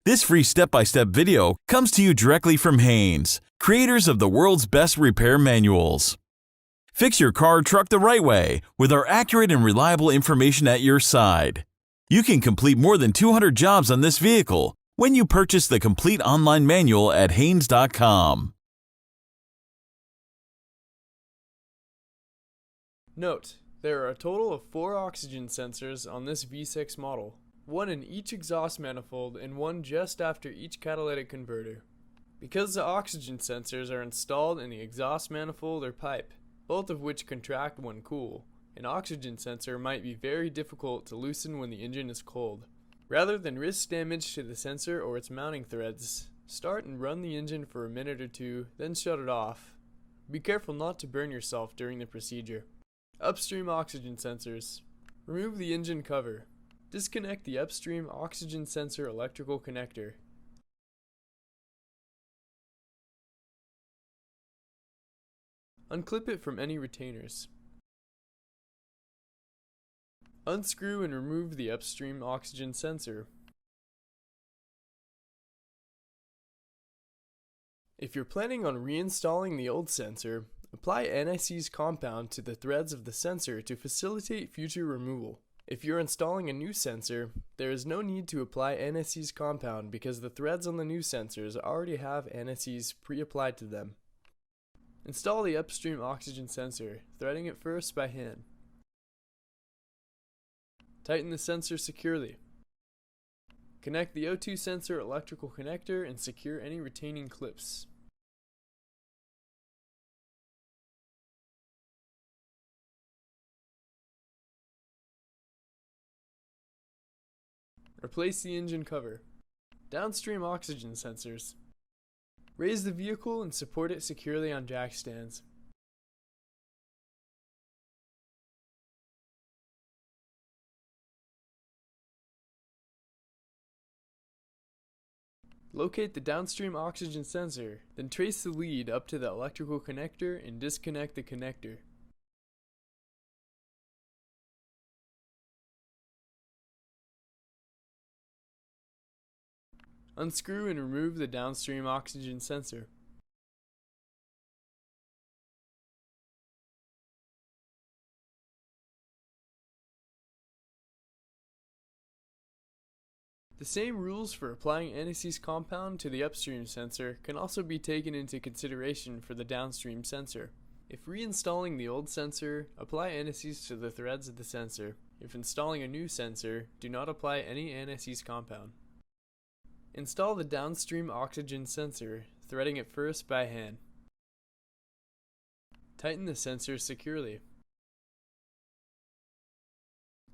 This free step-by-step video comes to you directly from Haynes, creators of the world's best repair manuals. Fix your car or truck the right way with our accurate and reliable information at your side. You can complete more than 200 jobs on this vehicle when you purchase the complete online manual at Haynes.com. Note, there are a total of 4 oxygen sensors on this V6 model, one in each exhaust manifold and one just after each catalytic converter. Because the oxygen sensors are installed in the exhaust manifold or pipe, both of which contract when cool, an oxygen sensor might be very difficult to loosen when the engine is cold. Rather than risk damage to the sensor or its mounting threads, start and run the engine for a minute or two, then shut it off. Be careful not to burn yourself during the procedure. Upstream oxygen sensors. Remove the engine cover. Disconnect the upstream oxygen sensor electrical connector. Unclip it from any retainers. Unscrew and remove the upstream oxygen sensor. If you're planning on reinstalling the old sensor, apply anti-seize compound to the threads of the sensor to facilitate future removal. If you're installing a new sensor, there is no need to apply anti-seize compound because the threads on the new sensors already have anti-seize pre-applied to them. Install the upstream oxygen sensor, threading it first by hand. Tighten the sensor securely. Connect the O2 sensor electrical connector and secure any retaining clips. Replace the engine cover. Downstream oxygen sensors. Raise the vehicle and support it securely on jack stands. Locate the downstream oxygen sensor, then trace the lead up to the electrical connector and disconnect the connector. Unscrew and remove the downstream oxygen sensor. The same rules for applying anti-seize compound to the upstream sensor can also be taken into consideration for the downstream sensor. If reinstalling the old sensor, apply anti-seize to the threads of the sensor. If installing a new sensor, do not apply any anti-seize compound. Install the downstream oxygen sensor, threading it first by hand. Tighten the sensor securely.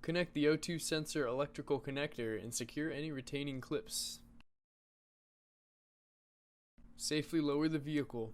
Connect the O2 sensor electrical connector and secure any retaining clips. Safely lower the vehicle.